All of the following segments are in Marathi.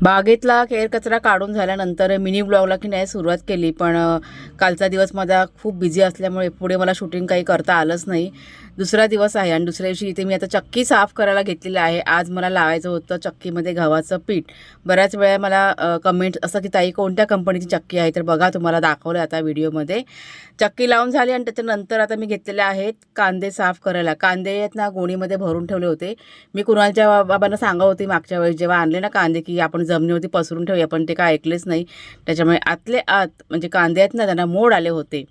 बागेतला केर कचरा काढून झाल्यानंतर मिनी ब्लॉगला की नाही सुरुवात केली, पण कालचा दिवस माझा खूप बिझी असल्यामुळे पुढे मला शूटिंग काही करता आलंच नाही. दुसरा दिवस आहे आणि दुसऱ्या दिवशी इथे मी आता चक्की साफ करायला घेतलेली आहे. आज मला लावायचं होतं चक्कीमध्ये गव्हाचं पीठ. बऱ्याच वेळा मला कमेंट असं की ताई कोणत्या कंपनीची चक्की आहे, तर बघा तुम्हाला दाखवलं आता व्हिडिओमध्ये. चक्की लावून झाली आणि त्याच्यानंतर आता मी घेतलेले आहेत कांदे साफ करायला. कांदे आहेत ना गोणीमध्ये भरून ठेवले होते. मी कुणालच्या बाबांना सांगत होती मागच्या वेळेस जेव्हा आणले ना कांदे, की आपण जमिनीवरती पसरून ठेवूया, पण ते काय ऐकलेच नाही. त्याच्यामुळे आतले आत म्हणजे कांदे आहेत ना त्यांना मोड आले होते.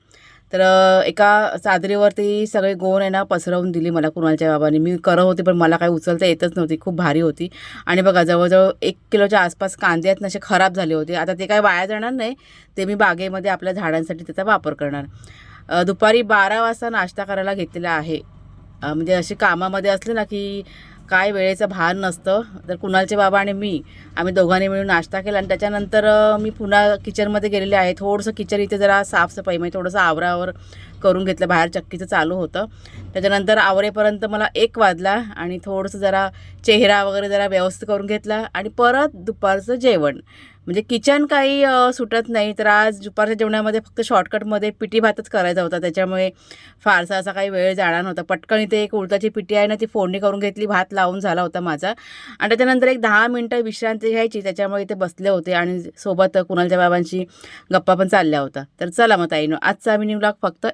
तर एका चादरीवरती सगळे गोण आहे ना पसरवून दिली मला कुणालच्या बाबांनी. मी करत होते पण मला काही उचलता येतच नव्हती, खूप भारी होती. आणि बघा जवळजवळ 1 किलोच्या आसपास कांदे आहेत ना असे खराब झाले होते. आता ते काय वाया जाणार नाही, ते मी बागेमध्ये आपल्या झाडांसाठी त्याचा वापर करणार. दुपारी 12 वाजता नाश्ता करायला घेतलेला आहे. म्हणजे अशी कामामध्ये असले ना की काय वेळेचं भान नसतं. तर कुणालचे बाबा आणि मी आम्ही दोघांनी मिळून नाश्ता केला आणि त्याच्यानंतर मी पुन्हा किचनमध्ये गेलेले आहे. थोडंसं किचन इथे जरा साफसफाई म्हणजे थोडंसं आवरावर करून घेतलं. बाहेर चक्कीचं चालू होतं. त्याच्यानंतर आवरेपर्यंत मला 1 वाजला आणि थोडंसं जरा चेहरा वगैरे जरा व्यवस्थित करून घेतला आणि परत दुपारचं जेवण. म्हणजे किचन काही सुटत नाही. तर आज दुपारच्या जेवणामध्ये फक्त शॉर्टकटमध्ये पिठी भातच करायचा होता. त्याच्यामुळे फारसा असा काही वेळ जाणार नव्हता. पटकन इथे एक उडदाची पिठी आहे ना ती फोडणी करून घेतली, भात लावून झाला होता माझा आणि त्याच्यानंतर एक 10 मिनिटं विश्रांती घ्यायची. त्याच्यामुळे इथे बसले होते आणि सोबत कुणालच्या बाबांशी गप्पा पण चालल्या होत्या. तर चला मग ताईनो, आजचा मिनी व्लॉग फक्त